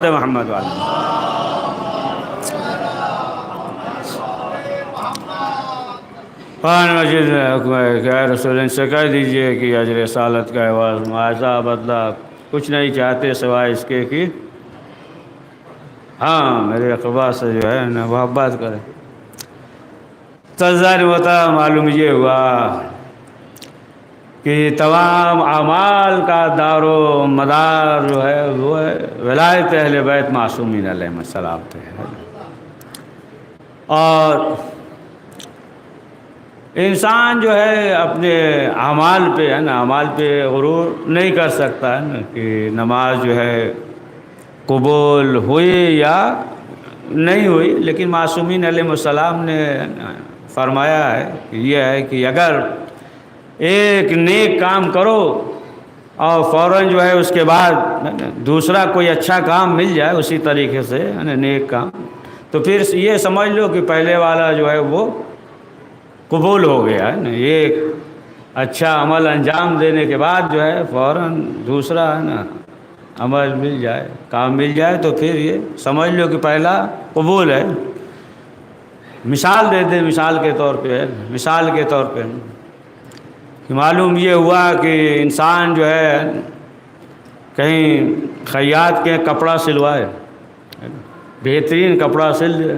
محمد والا قرآن مجید میں حکم ہے کہ اے رسول ان سے کہہ دیجئے کہ اجر رسالت کا عوض معاوضہ بدلہ کچھ نہیں چاہتے سوائے اس کے کہ ہاں میرے اقبا سے جو ہے نا محبت کرے۔ تجزیہ ہوتا معلوم یہ ہوا کہ تمام اعمال کا دار و مدار جو ہے وہ ہے ولایت اہل بیت معصومین علیہ السلام پہ ہے، اور انسان جو ہے اپنے اعمال پہ ہے نا اعمال پہ غرور نہیں کر سکتا ہے نا کہ نماز جو ہے قبول ہوئی یا نہیں ہوئی، لیکن معصومین علیہ السلام نے فرمایا ہے کہ یہ ہے کہ اگر ایک نیک کام کرو اور فوراً جو ہے اس کے بعد دوسرا کوئی اچھا کام مل جائے اسی طریقے سے نیک کام، تو پھر یہ سمجھ لو کہ پہلے والا جو ہے وہ قبول ہو گیا ہے نا۔ ایک اچھا عمل انجام دینے کے بعد جو ہے فوراً دوسرا ہے نا عمل مل جائے، کام مل جائے، تو پھر یہ سمجھ لو کہ پہلا قبول ہے۔ مثال دے دیں، مثال کے طور پہ کہ معلوم یہ ہوا کہ انسان جو ہے کہیں خیاط کے کپڑا سلوائے، بہترین کپڑا سل دے،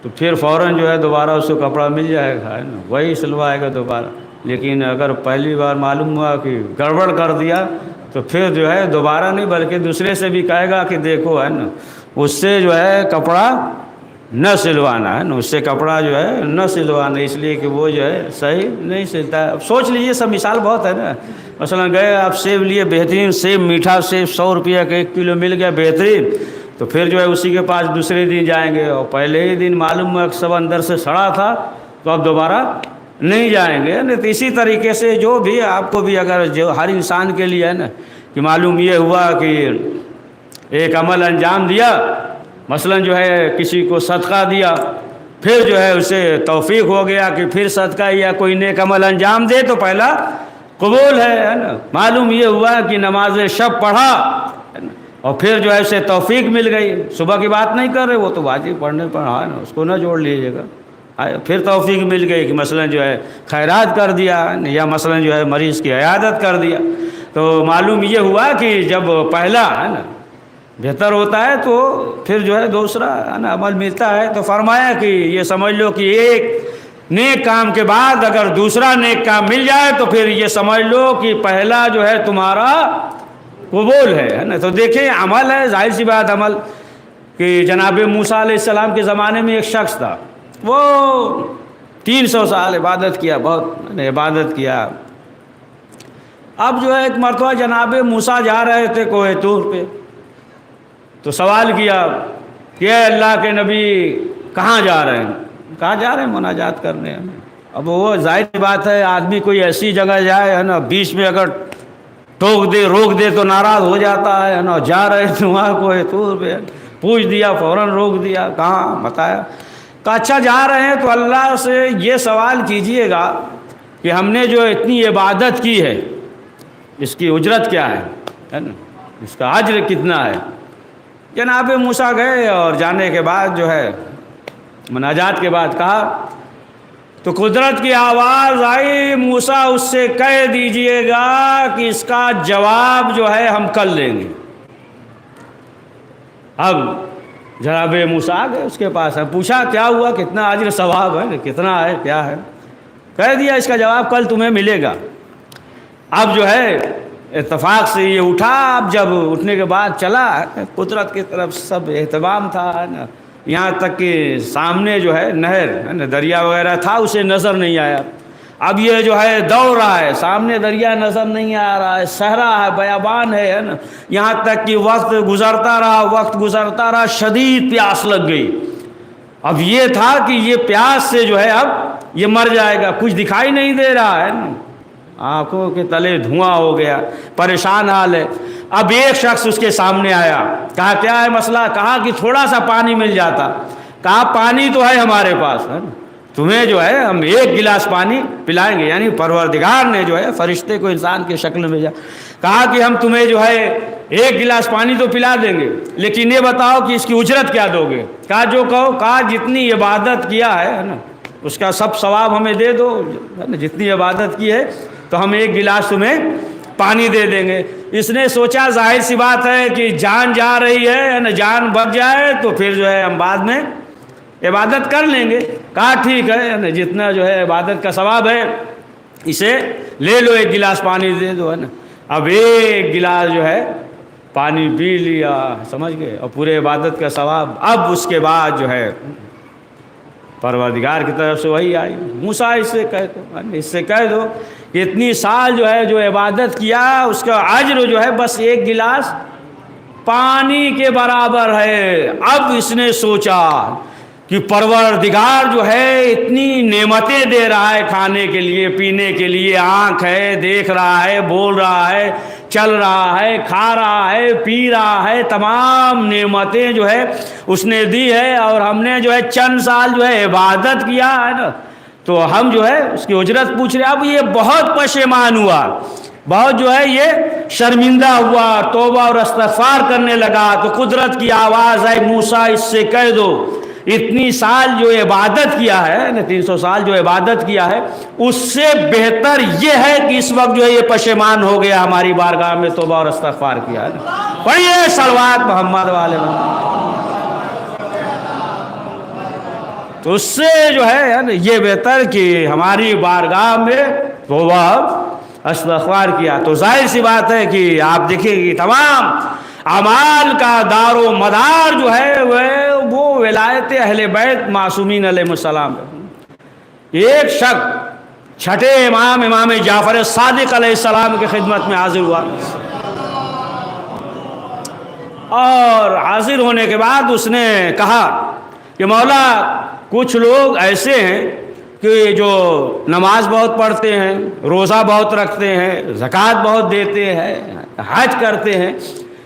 تو پھر فوراً جو ہے دوبارہ اس کو کپڑا مل جائے گا ہے نا، وہی سلوائے گا دوبارہ۔ لیکن اگر پہلی بار معلوم ہوا کہ گڑبڑ کر دیا تو پھر جو ہے دوبارہ نہیں بلکہ دوسرے سے بھی کہے گا کہ دیکھو ہے نا اس سے جو ہے کپڑا نہ سلوانا ہے نا، اس سے کپڑا جو ہے نہ سلوانا، اس لیے کہ وہ جو ہے صحیح نہیں سلتا ہے۔ اب سوچ لیجیے، سب مثال بہت ہے نا، مثلا گئے آپ سیب لیے، بہترین سیب، میٹھا سیب 100 روپیہ کا 1 کلو مل گیا بہترین، تو پھر جو ہے اسی کے پاس دوسرے دن جائیں گے، اور پہلے ہی دن معلوم ہوا کہ سب اندر سے سڑا تھا تو اب دوبارہ نہیں جائیں گے۔ نہیں تو اسی طریقے سے جو بھی آپ کو بھی اگر جو ہر انسان کے لیے ہے نا کہ معلوم یہ ہوا کہ ایک عمل انجام دیا، مثلا جو ہے کسی کو صدقہ دیا، پھر جو ہے اسے توفیق ہو گیا کہ پھر صدقہ یا کوئی نیک عمل انجام دے تو پہلا قبول ہے نا۔ معلوم یہ ہوا کہ نماز شب پڑھا اور پھر جو ہے اسے توفیق مل گئی، صبح کی بات نہیں کر رہے، وہ تو واجب پڑھنے پڑھا ہے نا، اس کو نہ جوڑ لیجیے گا۔ پھر توفیق مل گئی کہ مثلا جو ہے خیرات کر دیا یا مثلا جو ہے مریض کی عیادت کر دیا، تو معلوم یہ ہوا کہ جب پہلا ہے نا بہتر ہوتا ہے تو پھر جو ہے دوسرا ہے نا عمل ملتا ہے۔ تو فرمایا کہ یہ سمجھ لو کہ ایک نیک کام کے بعد اگر دوسرا نیک کام مل جائے تو پھر یہ سمجھ لو کہ پہلا جو ہے تمہارا قبول ہے نا۔ تو دیکھیں عمل ہے، ظاہر سی بات عمل کہ جناب موسیٰ علیہ السلام کے زمانے میں ایک شخص تھا، وہ 300 سال عبادت کیا، بہت عبادت کیا۔ اب جو ہے ایک مرتبہ جناب موسیٰ جا رہے تھے کوہ طور پہ، تو سوال کیا کہ اے اللہ کے نبی کہاں جا رہے ہیں؟ کہاں جا رہے ہیں؟ مناجات کرنے ہیں۔ اب وہ ظاہر بات ہے آدمی کوئی ایسی جگہ جائے ہے نا، بیچ میں اگر ٹوک دے روک دے تو ناراض ہو جاتا ہے نا، جا رہے تھے وہاں کوہ طور پہ، پوچھ دیا فوراً روک دیا، کہاں بتایا، کہ اچھا جا رہے ہیں تو اللہ سے یہ سوال کیجئے گا کہ ہم نے جو اتنی عبادت کی ہے اس کی اجرت کیا ہے نا، اس کا اجر کتنا ہے۔ جناب موسیٰ گئے اور جانے کے بعد جو ہے مناجات کے بعد کہا تو قدرت کی آواز آئی، موسیٰ اس سے کہہ دیجئے گا کہ اس کا جواب جو ہے ہم کل لیں گے۔ اب جناب موسیٰ آ گئے اس کے پاس، پوچھا کیا ہوا، کتنا اجر ثواب ہے، کتنا ہے، کیا ہے، کہہ دیا اس کا جواب کل تمہیں ملے گا۔ اب جو ہے اتفاق سے یہ اٹھا، اب جب اٹھنے کے بعد چلا، قدرت کی طرف سب اہتمام تھا نا، یہاں تک کہ سامنے جو ہے نہر ہے نا، دریا وغیرہ تھا، اسے نظر نہیں آیا۔ اب یہ جو ہے دوڑ رہا ہے، سامنے دریا نظر نہیں آ رہا ہے، صحرا ہے، بیابان ہے نا، یہاں تک کہ وقت گزرتا رہا، شدید پیاس لگ گئی۔ اب یہ تھا کہ یہ پیاس سے جو ہے اب یہ مر جائے گا، کچھ دکھائی نہیں دے رہا ہے نا، آنکھوں کے تلے دھواں ہو گیا، پریشان حال ہے۔ اب ایک شخص اس کے سامنے آیا، کہا کیا ہے مسئلہ، کہا کہ تھوڑا سا پانی مل جاتا، کہا پانی تو ہے ہمارے پاس ہے نا، تمہیں جو ہے ہم ایک گلاس پانی پلائیں گے. یعنی پروردگار نے جو ہے فرشتے کو انسان کے شکل میں کہا کہ ہم تمہیں جو ہے ایک گلاس پانی تو پلا دیں گے، لیکن یہ بتاؤ کہ اس کی اجرت کیا دو گے؟ کہا جو کہو. کہا جتنی عبادت کیا ہے نا اس کا سب ثواب ہمیں دے دو. جتنی عبادت کی ہے تو ہم ایک گلاس تمہیں پانی دے دیں گے. اس نے سوچا ظاہر سی بات ہے کہ جان جا رہی ہے نا، جان بچ جائے تو پھر جو ہے ہم بعد میں عبادت کر لیں گے. کہا ٹھیک ہے، جتنا جو ہے عبادت کا ثواب ہے اسے لے لو، ایک گلاس پانی دے دو، ہے نا. اب ایک گلاس جو ہے پانی پی لیا، سمجھ گئے، اور پورے عبادت کا ثواب. اب اس کے بعد جو ہے پروردگار کی طرف سے وہی آئی، موسیٰ اس سے کہہ دو کہ اتنی سال جو ہے جو عبادت کیا اس کا اجر جو ہے بس ایک گلاس پانی کے برابر ہے. اب اس نے سوچا کہ پروردگار جو ہے اتنی نعمتیں دے رہا ہے، کھانے کے لیے، پینے کے لیے، آنکھ ہے، دیکھ رہا ہے، بول رہا ہے، چل رہا ہے، کھا رہا ہے، پی رہا ہے، تمام نعمتیں جو ہے اس نے دی ہے، اور ہم نے جو ہے چند سال جو ہے عبادت کیا ہے نا، تو ہم جو ہے اس کی اجرت پوچھ رہے. اب یہ بہت پشیمان ہوا، بہت جو ہے یہ شرمندہ ہوا، توبہ اور استغفار کرنے لگا. تو قدرت کی آواز آئی، موسیٰ اس سے کہہ دو اتنی سال جو عبادت کیا ہے نا، 300 سال جو عبادت کیا ہے، اس سے بہتر یہ ہے کہ اس وقت جو ہے یہ پشیمان ہو گیا، ہماری بارگاہ میں توبہ اور استغفار کیا ہے. پڑھیے صلوات محمد والے محمد. تو اس سے جو ہے یہ بہتر کہ ہماری بارگاہ میں توبہ استغفار کیا. تو ظاہر سی بات ہے کہ آپ دیکھیں کہ تمام اعمال کا دار و مدار جو ہے وہ ولایت اہل بیت معصومین علیہ السلام. ایک شخص چھٹے امام جعفر صادق علیہ السلام کی خدمت میں حاضر ہوا، اور حاضر ہونے کے بعد اس نے کہا کہ مولا کچھ لوگ ایسے ہیں کہ جو نماز بہت پڑھتے ہیں، روزہ بہت رکھتے ہیں، زکوٰۃ بہت دیتے ہیں، حج کرتے ہیں،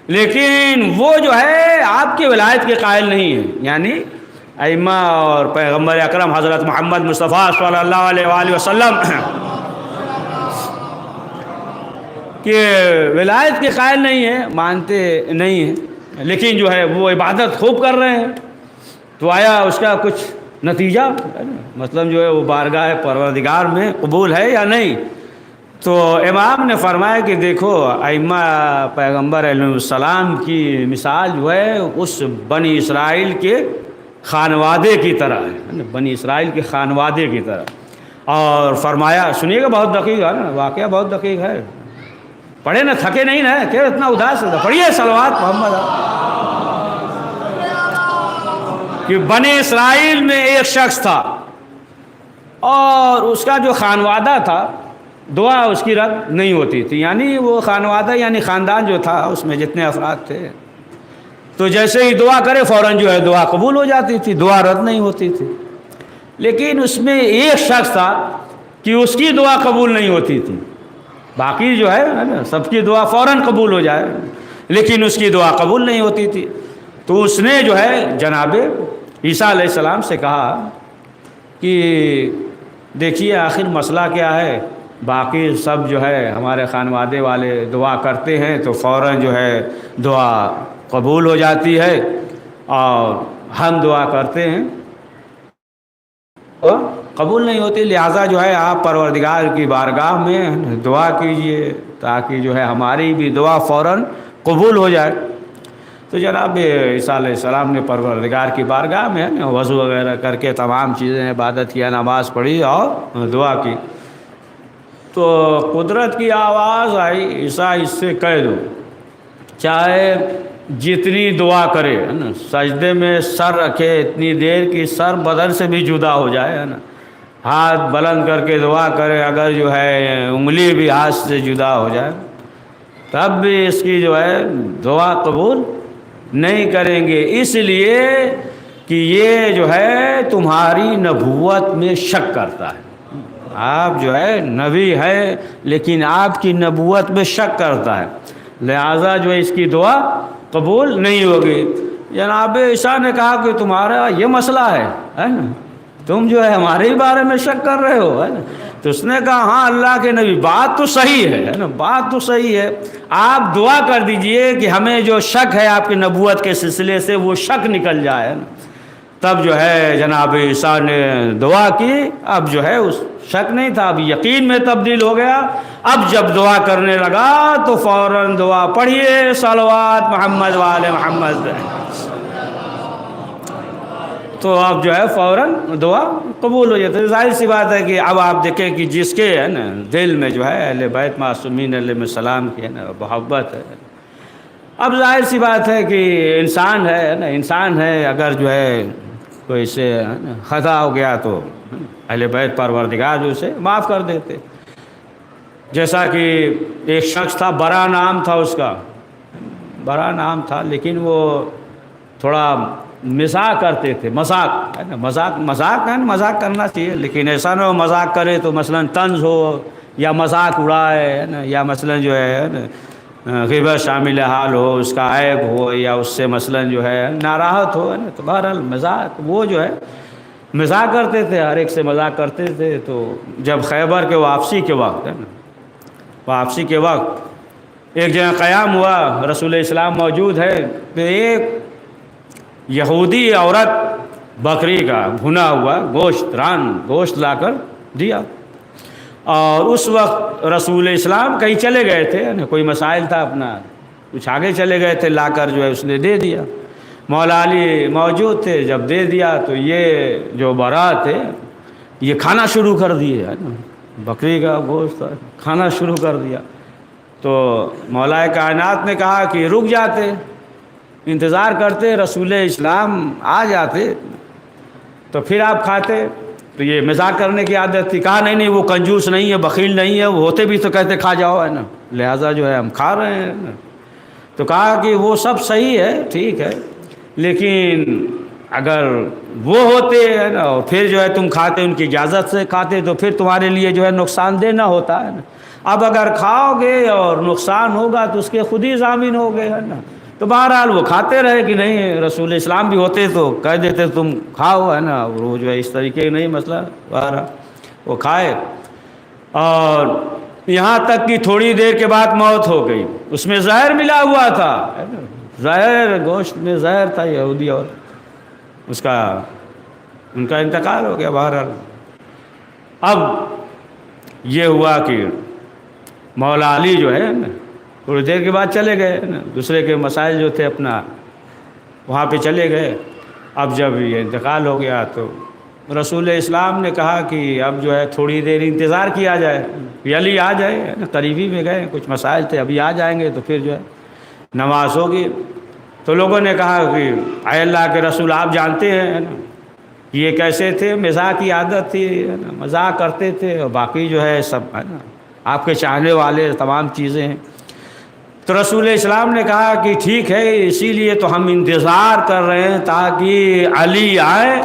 لیکن وہ جو ہے آپ کی ولایت کے قائل نہیں ہیں. یعنی ائمہ اور پیغمبر اکرم حضرت محمد مصطفیٰ صلی اللہ علیہ وآلہ وسلم کہ ولایت کے قائل نہیں ہیں، مانتے نہیں ہیں، لیکن جو ہے وہ عبادت خوب کر رہے ہیں. تو آیا اس کا کچھ نتیجہ، مطلب جو ہے وہ بارگاہ پروردگار میں قبول ہے یا نہیں؟ تو امام نے فرمایا کہ دیکھو ائمہ پیغمبر علیہ السلام کی مثال جو ہے اس بنی اسرائیل کے خانوادے کی طرح ہے، بنی اسرائیل کے خانوادے کی طرح. اور فرمایا، سنیے گا بہت دقیق ہے نا، واقعہ بہت دقیق ہے، پڑھے نا، تھکے نہیں نا، کہ اتنا اداس ہے، پڑھیے صلوات محمد. کہ بنی اسرائیل میں ایک شخص تھا، اور اس کا جو خانوادہ تھا دعا اس کی رد نہیں ہوتی تھی. یعنی وہ خانوادہ یعنی خاندان جو تھا اس میں جتنے افراد تھے، تو جیسے ہی دعا کرے فوراً جو ہے دعا قبول ہو جاتی تھی، دعا رد نہیں ہوتی تھی. لیکن اس میں ایک شخص تھا کہ اس کی دعا قبول نہیں ہوتی تھی. باقی جو ہے نا سب کی دعا فوراً قبول ہو جائے، لیکن اس کی دعا قبول نہیں ہوتی تھی. تو اس نے جو ہے جناب عیسیٰ علیہ السلام سے کہا کہ دیکھیے آخر مسئلہ کیا ہے، باقی سب جو ہے ہمارے خانوادے والے دعا کرتے ہیں تو فوراً جو ہے دعا قبول ہو جاتی ہے، اور ہم دعا کرتے ہیں قبول نہیں ہوتی. لہٰذا جو ہے آپ پروردگار کی بارگاہ میں دعا کیجئے تاکہ جو ہے ہماری بھی دعا فوراً قبول ہو جائے. تو جناب عیسیٰ علیہ السلام نے پروردگار کی بارگاہ میں وضو وغیرہ کر کے تمام چیزیں عبادت کیا، نماز پڑھی اور دعا کی. تو قدرت کی آواز آئی، عیسیٰ اس سے کہہ دو چاہے جتنی دعا کرے، ہے نا، سجدے میں سر رکھے اتنی دیر کی سر بدن سے بھی جدا ہو جائے، ہے نا، ہاتھ بلند کر کے دعا کرے، اگر جو ہے انگلی بھی ہاتھ سے جدا ہو جائے تب بھی اس کی جو ہے دعا قبول نہیں کریں گے، اس لیے کہ یہ جو ہے تمہاری نبوت میں شک کرتا ہے. آپ جو ہے نبی ہے لیکن آپ کی نبوت میں شک کرتا ہے، لہذا جو ہے اس کی دعا قبول نہیں ہوگی. جناب عیسیٰ نے کہا کہ تمہارا یہ مسئلہ ہے نا، تم جو ہے ہمارے ہی بارے میں شک کر رہے ہو، ہے نا؟ تو اس نے کہا ہاں اللہ کے نبی بات تو صحیح ہے نا، بات تو صحیح ہے، آپ دعا کر دیجئے کہ ہمیں جو شک ہے آپ کی نبوت کے سلسلے سے وہ شک نکل جائے نا۔ تب جو ہے جناب عیسیٰ نے دعا کی، اب جو ہے اس شک نہیں تھا، اب یقین میں تبدیل ہو گیا۔ اب جب دعا کرنے لگا تو فوراً دعا پڑھیے صلوات محمد وآل محمد، تو اب جو ہے فوراً دعا قبول ہو جاتی ہے۔ ظاہر سی بات ہے کہ اب آپ دیکھیں کہ جس کے ہے نا دل میں جو ہے اہل بیت معصومین علیہ السلام کی ہے نا محبت ہے، اب ظاہر سی بات ہے کہ انسان ہے نا، انسان ہے، اگر جو ہے کوئی سے خطا ہو گیا تو اہل بیت پروردگار جو اسے معاف کر دیتے۔ جیسا کہ ایک شخص تھا، برا نام تھا اس کا، برا نام تھا، لیکن وہ تھوڑا مزاح کرتے تھے، مذاق ہے نا، مذاق ہے نا، مذاق کرنا چاہیے، لیکن ایسا نہ ہو مذاق کرے تو مثلا طنز ہو یا مذاق اڑائے ہے نا، یا مثلا جو ہے نا غیبت شامل حال ہو، اس کا عیب ہو، یا اس سے مثلا جو ہے ناراحت ہو، ہے نا، تو بہرحال مذاق، وہ جو ہے مذاق کرتے تھے، ہر ایک سے مذاق کرتے تھے۔ تو جب خیبر کے واپسی کے وقت ہے نا، واپسی کے وقت ایک جگہ قیام ہوا، رسول اسلام موجود ہے، تو ایک یہودی عورت بکری کا بھنا ہوا گوشت لا کر دیا، اور اس وقت رسول اسلام کہیں چلے گئے تھے، کوئی مسائل تھا اپنا، کچھ آگے چلے گئے تھے، لا کر جو ہے اس نے دے دیا۔ مولا علی موجود تھے، جب دے دیا تو یہ جو برات تھے یہ کھانا شروع کر دیے، ہے نا، بکری کا گوشت کھانا شروع کر دیا۔ تو مولا کائنات نے کہا کہ رک جاتے، انتظار کرتے، رسول اسلام آ جاتے تو پھر آپ کھاتے۔ تو یہ مزاق کرنے کی عادت تھی، کہا نہیں وہ کنجوس نہیں ہے، بخیل نہیں ہے، وہ ہوتے بھی تو کہتے کھا جاؤ، ہے نا، لہٰذا جو ہے ہم کھا رہے ہیں نا۔ تو کہا کہ وہ سب صحیح ہے، ٹھیک ہے، لیکن اگر وہ ہوتے ہے نا اور پھر جو ہے تم کھاتے، ان کی اجازت سے کھاتے، تو پھر تمہارے لیے جو ہے نقصان دہ نہ ہوتا ہے نا۔ اب اگر کھاؤ گے اور نقصان ہوگا تو اس کے خود ہی ضامن ہو گئے، ہے نا۔ تو بہرحال وہ کھاتے رہے کہ نہیں، رسول اسلام بھی ہوتے تو کہہ دیتے تم کھاؤ، ہے نا، اور وہ جو ہے اس طریقے نہیں مسئلہ، بہرحال وہ کھائے، اور یہاں تک کہ تھوڑی دیر کے بعد موت ہو گئی۔ اس میں زہر ملا ہوا تھا، ہے نا، زہر، گوشت میں زہر تھا یہودی، اور اس کا ان کا انتقال ہو گیا۔ بہرحال اب یہ ہوا کہ مولا علی جو ہے نا تھوڑی دیر کے بعد چلے گئے نا، دوسرے کے مسائل جو تھے اپنا وہاں پہ چلے گئے۔ اب جب یہ انتقال ہو گیا تو رسول اسلام نے کہا کہ اب جو ہے تھوڑی دیر انتظار کیا جائے، علی آ جائے، قریبی میں گئے، کچھ مسائل تھے، ابھی آ جائیں گے تو پھر جو ہے نماز ہوگی۔ تو لوگوں نے کہا کہ اے اللہ کے رسول آپ جانتے ہیں نا یہ کیسے تھے، مزاح کی عادت تھی، ہے نا، مزاح کرتے تھے، اور باقی جو ہے سب ہے نا آپ کے چاہنے والے تمام چیزیں ہیں۔ تو رسول اسلام نے کہا کہ ٹھیک ہے، اسی لیے تو ہم انتظار کر رہے ہیں تاکہ علی آئے،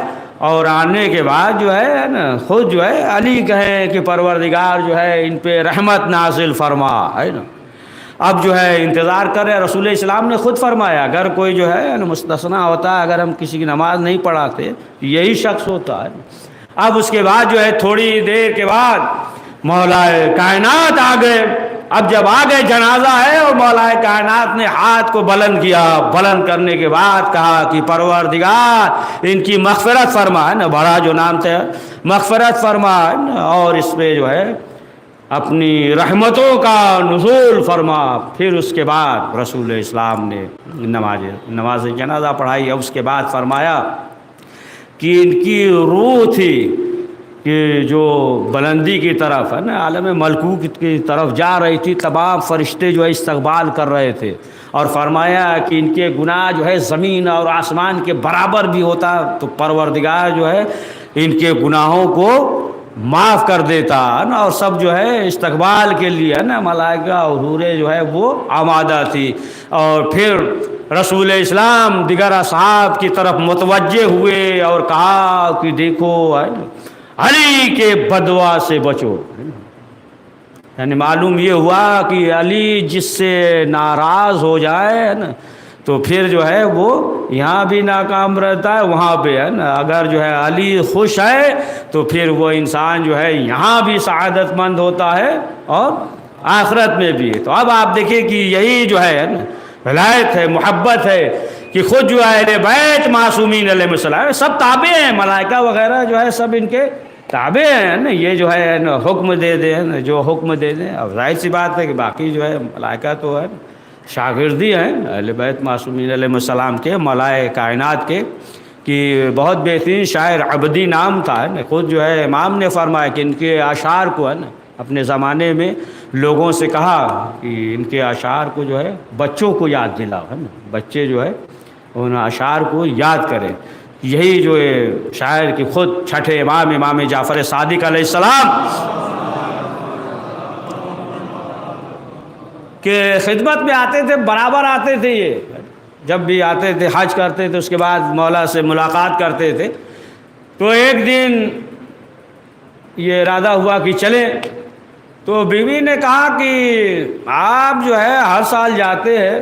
اور آنے کے بعد جو ہے نا خود جو ہے علی کہیں کہ پروردگار جو ہے ان پہ رحمت نازل فرما، ہے نا۔ اب جو ہے انتظار کر رہے، رسول اسلام نے خود فرمایا اگر کوئی جو ہے مستثنا ہوتا، اگر ہم کسی کی نماز نہیں پڑھاتے یہی شخص ہوتا ہے۔ اب اس کے بعد جو ہے تھوڑی دیر کے بعد مولا کائنات آ گئے۔ اب جب آ گئے جنازہ ہے، اور مولا کائنات نے ہاتھ کو بلند کیا، بلند کرنے کے بعد کہا کہ پروردگار ان کی مغفرت فرما، ہے نا، بڑا جو نام تھا، مغفرت فرما، ہے نا، اور اس پہ جو ہے اپنی رحمتوں کا نزول فرما۔ پھر اس کے بعد رسول اسلام نے نماز جنازہ پڑھائی، اور اس کے بعد فرمایا کہ ان کی روح تھی کہ جو بلندی کی طرف ہے نا عالم ملکوت کی طرف جا رہی تھی، تمام فرشتے جو ہے استقبال کر رہے تھے، اور فرمایا کہ ان کے گناہ جو ہے زمین اور آسمان کے برابر بھی ہوتا تو پروردگار جو ہے ان کے گناہوں کو معاف کر دیتا، ہے نا، اور سب جو ہے استقبال کے لیے ہے نا ملائکہ اور حوریں جو ہے وہ آمادہ تھی۔ اور پھر رسول اسلام دیگر اصحاب کی طرف متوجہ ہوئے اور کہا کہ دیکھو ہے نا علی کے بدوا سے بچو، یعنی معلوم یہ ہوا کہ علی جس سے ناراض ہو جائے نا تو پھر جو ہے وہ یہاں بھی ناکام رہتا ہے، وہاں پہ ہے نا۔ اگر جو ہے علی خوش ہے تو پھر وہ انسان جو ہے یہاں بھی سعادت مند ہوتا ہے اور آخرت میں بھی۔ تو اب آپ دیکھیں کہ یہی جو ہے نا ولایت ہے، محبت ہے، کہ خود جو ہے اہل بیت معصومین علیہ السلام سب تابع ہیں، ملائکہ وغیرہ جو ہے سب ان کے تابع ہیں نا۔ یہ جو ہے نا حکم دے دیں نا، جو حکم دے دیں۔ اب ظاہر سی بات ہے کہ باقی جو ہے ملائکہ تو ہے شاگردی ہیں اہل بیت معصومین علیہ السلام کے، ملائے کائنات کے، کہ بہت بہترین شاعر عبدی نام تھا ہے نا۔ خود جو ہے امام نے فرمایا کہ ان کے اشعار کو ہے نا اپنے زمانے میں لوگوں سے کہا کہ ان کے اشعار کو جو ہے بچوں کو یاد دلاؤ ہے نا، بچے جو ہے ان اشعار کو یاد کریں۔ یہی جو ہے شاعر کی خود چھٹے امام جعفر صادق علیہ السلام کہ خدمت میں آتے تھے، برابر آتے تھے، یہ جب بھی آتے تھے حج کرتے تھے، اس کے بعد مولا سے ملاقات کرتے تھے۔ تو ایک دن یہ ارادہ ہوا کہ چلیں، تو بیوی نے کہا کہ آپ جو ہے ہر سال جاتے ہیں،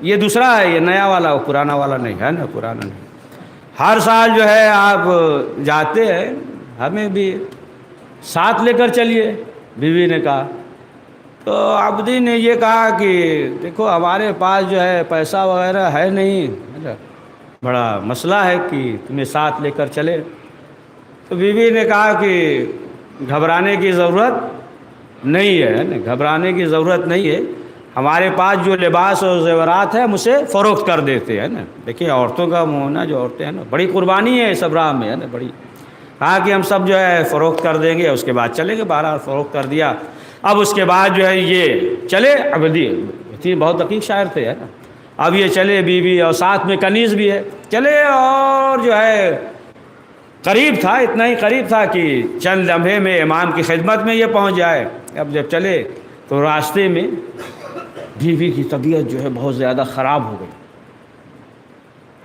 یہ دوسرا ہے، یہ نیا والا، پرانا والا نہیں ہے نا، پرانا نہیں، ہر سال جو ہے آپ جاتے ہیں، ہمیں بھی ساتھ لے کر چلیے۔ بیوی نے کہا، تو عبدی نے یہ کہا کہ دیکھو ہمارے پاس جو ہے پیسہ وغیرہ ہے نہیں، بڑا مسئلہ ہے کہ تمہیں ساتھ لے کر چلے۔ تو بیوی نے کہا کہ گھبرانے کی ضرورت نہیں ہے نا، گھبرانے کی ضرورت نہیں ہے، ہمارے پاس جو لباس اور زیورات ہے ہم اسے فروخت کر دیتے ہیں نا۔ دیکھیے عورتوں کا ہونا، جو عورتیں ہیں نا بڑی قربانی ہے اس راہ میں ہے نا، بڑی، کہا کہ ہم سب جو ہے فروخت کر دیں گے، اس کے بعد چلیں گے۔ بہرحال فروخت کر دیا۔ اب اس کے بعد جو ہے یہ چلے، عبدی بہت دقیق شاعر تھے ہے نا، اب یہ چلے بیوی اور ساتھ میں کنیز بھی ہے، چلے، اور جو ہے قریب تھا، اتنا ہی قریب تھا کہ چند لمحے میں امام کی خدمت میں یہ پہنچ جائے۔ اب جب چلے تو راستے میں بیوی کی طبیعت جو ہے بہت زیادہ خراب ہو گئی۔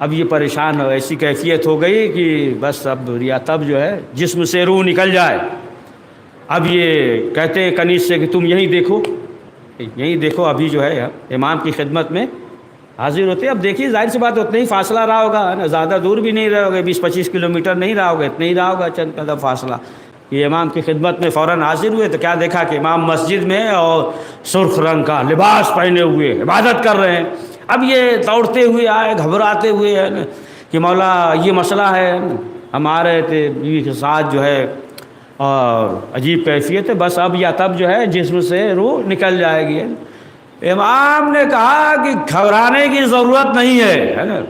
اب یہ پریشان ہو، ایسی کیفیت ہو گئی کہ بس اب یا تب جو ہے جسم سے روح نکل جائے۔ اب یہ کہتے ہیں کنیز سے کہ تم یہیں دیکھو، یہیں دیکھو، ابھی جو ہے امام کی خدمت میں حاضر ہوتے۔ اب دیکھیے ظاہر سی بات اتنا ہی فاصلہ رہا ہوگا نا، زیادہ دور بھی نہیں رہے ہوگے، 20-25 کلومیٹر نہیں رہا ہوگا، اتنا ہی رہا ہوگا، چند قدم فاصلہ۔ یہ امام کی خدمت میں فوراً حاضر ہوئے تو کیا دیکھا کہ امام مسجد میں اور سرخ رنگ کا لباس پہنے ہوئے عبادت کر رہے ہیں۔ اب یہ دوڑتے ہوئے آئے، گھبراتے ہوئے ہے نا کہ مولا یہ مسئلہ ہے، ہم آ رہے تھے بیوی کے ساتھ جو ہے، اور عجیب کیفیت ہے، بس اب یا تب جو ہے جسم سے روح نکل جائے گی۔ امام نے کہا کہ گھبرانے کی ضرورت نہیں ہے نا،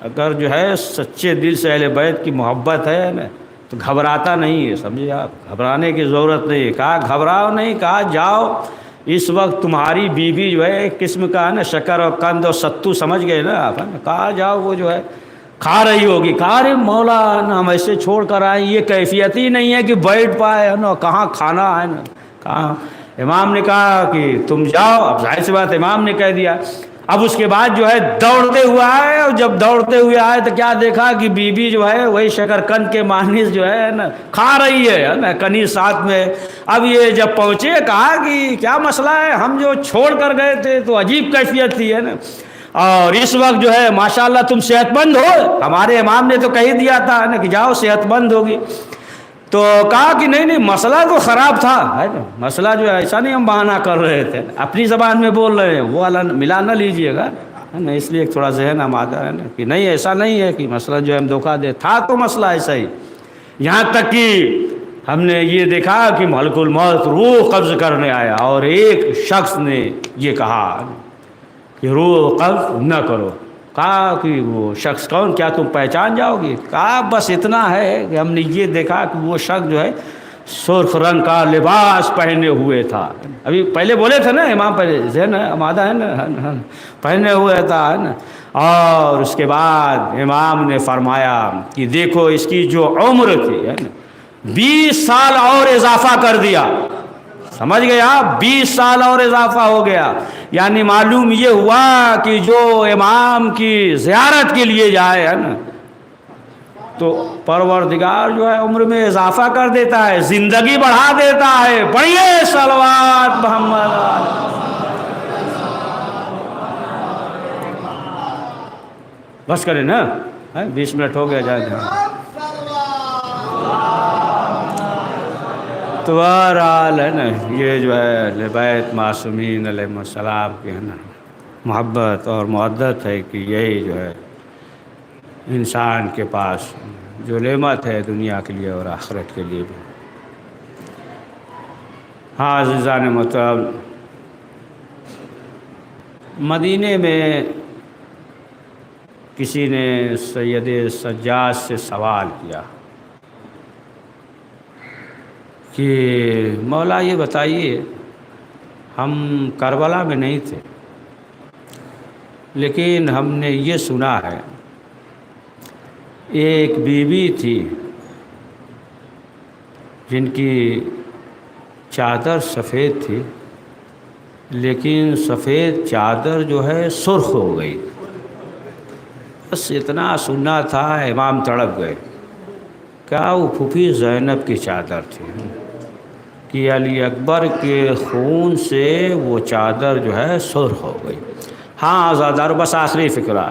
اگر جو ہے سچے دل سے اہل بیت کی محبت ہے نا تو گھبراتا نہیں ہے، سمجھے آپ، گھبرانے کی ضرورت نہیں ہے۔ کہا گھبراؤ نہیں، کہا جاؤ، اس وقت تمہاری بیوی جو ہے ایک قسم کا ہے نا شکر اور قند اور ستو سمجھ گئے نا آپ، کہا جاؤ وہ جو ہے کھا رہی ہوگی۔ کہا ارے مولا نا ہم ایسے چھوڑ کر آئے، یہ کیفیت ہی نہیں ہے کہ بیٹھ پائے ہے نا، کہاں کھانا ہے نا، کہاں۔ امام نے کہا کہ تم جاؤ، اب ظاہر سی بات امام نے کہہ دیا۔ اب اس کے بعد جو ہے دوڑتے ہوئے آئے، اور جب دوڑتے ہوئے آئے تو کیا دیکھا کہ بیوی جو ہے وہی شکرقند کے مانند جو ہے نا کھا رہی ہے نا، کنیز ساتھ میں۔ اب یہ جب پہنچے کہا کہ کیا مسئلہ ہے، ہم جو چھوڑ کر گئے تھے تو عجیب کیفیت تھی ہے نا، اور اس وقت جو ہے ماشاءاللہ تم صحت مند ہو، ہمارے امام نے تو کہہ دیا تھا نا کہ جاؤ صحت مند ہوگی۔ تو کہا کہ نہیں مسئلہ تو خراب تھا ہے نا، مسئلہ جو ہے ایسا نہیں ہم بہانہ کر رہے تھے، اپنی زبان میں بول رہے ہیں، وہ والا ملا نہ لیجئے گا ہے نا، اس لیے تھوڑا ذہن آمادہ ہے نا کہ نہیں ایسا نہیں ہے کہ مسئلہ جو ہے ہم دھوکہ دے، تھا تو مسئلہ ایسا ہی، یہاں تک کہ ہم نے یہ دیکھا کہ ملک الموت روح قبض کرنے آیا، اور ایک شخص نے یہ کہا کہ روح قبض نہ کرو۔ کہا کہ وہ شخص کون، کیا تم پہچان جاؤ گے؟ کہا بس اتنا ہے کہ ہم نے یہ دیکھا کہ وہ شخص جو ہے سرخ رنگ کا لباس پہنے ہوئے تھا۔ ابھی پہلے بولے تھے نا امام، پہلے ذہن آمادہ ہے نا، پہنے ہوئے تھا ہے نا۔ اور اس کے بعد امام نے فرمایا کہ دیکھو اس کی جو عمر تھی ہے نا 20 سال اور اضافہ کر دیا، سمجھ گئے آپ، 20 سال اور اضافہ ہو گیا، یعنی معلوم یہ ہوا کہ جو امام کی زیارت کے لیے جائے ہے نا تو پروردگار جو ہے عمر میں اضافہ کر دیتا ہے، زندگی بڑھا دیتا ہے۔ پڑھیے صلوات محمد۔ بس کریں نا، 20 منٹ ہو گیا جائے تو بہرحال ہے نا، یہ جو ہے اہل بیت معصومین علیہ السلام کی ہے نا محبت اور مودت ہے کہ یہی جو ہے انسان کے پاس جو نعمت ہے دنیا کے لیے اور آخرت کے لیے بھی۔ ہاں عزیزان محترم، مدینے میں کسی نے سید سجاد سے سوال کیا کہ مولا یہ بتائیے، ہم کربلا میں نہیں تھے لیکن ہم نے یہ سنا ہے ایک بیوی تھی جن کی چادر سفید تھی، لیکن سفید چادر جو ہے سرخ ہو گئی۔ بس اتنا سننا تھا، امام تڑپ گئے۔ کیا وہ پھوپھی زینب کی چادر تھی کہ علی اکبر کے خون سے وہ چادر جو ہے سرخ ہو گئی۔ ہاں آزادار، بس آخری فکرہ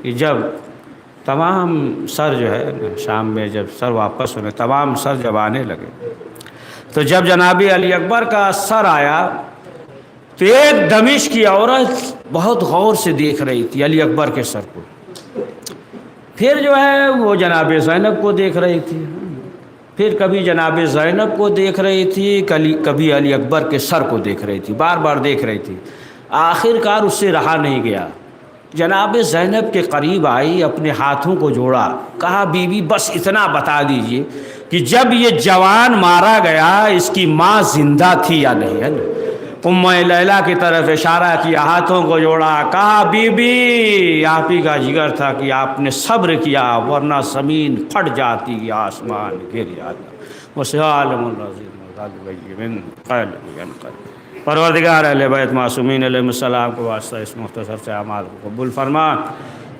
کہ جب تمام سر جو ہے شام میں جب سر واپس ہونے، تمام سر جب آنے لگے تو جب جناب علی اکبر کا سر آیا تو ایک دمشق کی عورت بہت غور سے دیکھ رہی تھی علی اکبر کے سر کو، پھر جو ہے وہ جناب زینب کو دیکھ رہی تھی، پھر کبھی جناب زینب کو دیکھ رہی تھی، کبھی علی اکبر کے سر کو دیکھ رہی تھی، بار بار دیکھ رہی تھی۔ آخر کار اس سے رہا نہیں گیا، جناب زینب کے قریب آئی، اپنے ہاتھوں کو جوڑا، کہا بی بی بس اتنا بتا دیجئے کہ جب یہ جوان مارا گیا اس کی ماں زندہ تھی یا نہیں، ہے نا؟ ام لیلہ کی طرف اشارہ کیا، ہاتھوں کو جوڑا، کہا بی بی آپ ہی کا جگر تھا کہ آپ نے صبر کیا ورنہ زمین پھٹ جاتی، آسمان گر جاتا۔ وسعالم الرزیم من قلب ینقلب۔ پروردگار اہل بیت معصومین علیہ السلام کو واسطہ اس مختصر سے اعمال کو قبول فرما،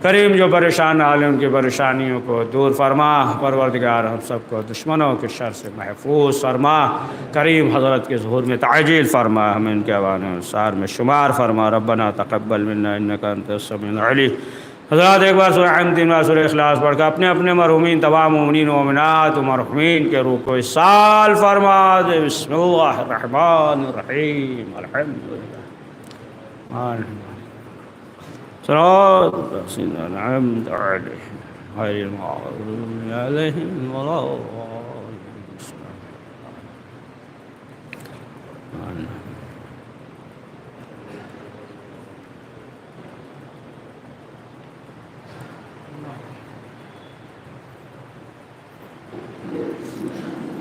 کریم جو پریشان حال ان کی پریشانیوں کو دور فرما، پروردگار ہم سب کو دشمنوں کے شر سے محفوظ فرما، کریم حضرت کے ظہور میں تعجیل فرما، ہمیں ان کے اوان انصار میں شمار فرما، ربنا تقبل منا انک انت السمیع العلیم۔ حضرات ایک بار سورہ حمد و سورہ اخلاص پڑھ کر اپنے اپنے مرحومین تمام مومنین و مومنات و مرحومین کے روح کو اصال فرما دے۔ بسم اللہ الرحمن الرحیم، الحمدللہ صراط الذین انعمت علیہم غیر المغضوب علیہم ولا الضالین۔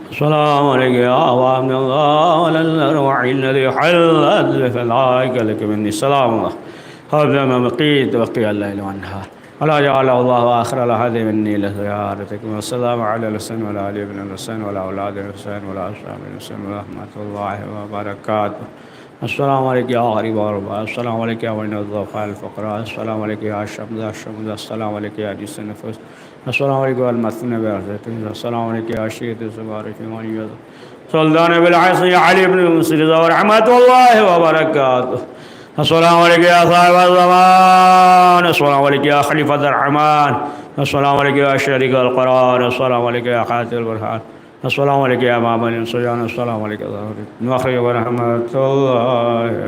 السلام علیکم یا عوام اللہ وعلی الارواح الذی حلت بفضائک لک منی السلام علیکم حبل مقید وقی اللیل والنہار ولا جعل اللہ آخر الحد منی لزیارتکم والسلام علی الحسن وعلی علی بن الحسن وعلی اولاد الحسن وعلی اصحاب الحسن ورحمۃ اللہ وبرکاتہ۔ السلام علیکم یا غریب غربا، السلام علیکم یا وین الضعفاء الفقراء، السلام علیکم یا شمداء الشمداء، السلام علیکم یا جس النفوس، السلام علیکم المثنى بعزت، السلام علیکم یا شیخ الزبار فیمانی سلطان بالعصر علی بن المنصر ورحمۃ اللہ وبرکاتہ۔ السلام علیکم یا صاحب الزمان، السلام علیکم یا خلیفۃ الرحمن، السلام علیکم یا شریک القرار، السلام علیکم یا خاتم البرهان، السلام علیکم یا مامن السجان، السلام علیکم ورحمۃ اللہ۔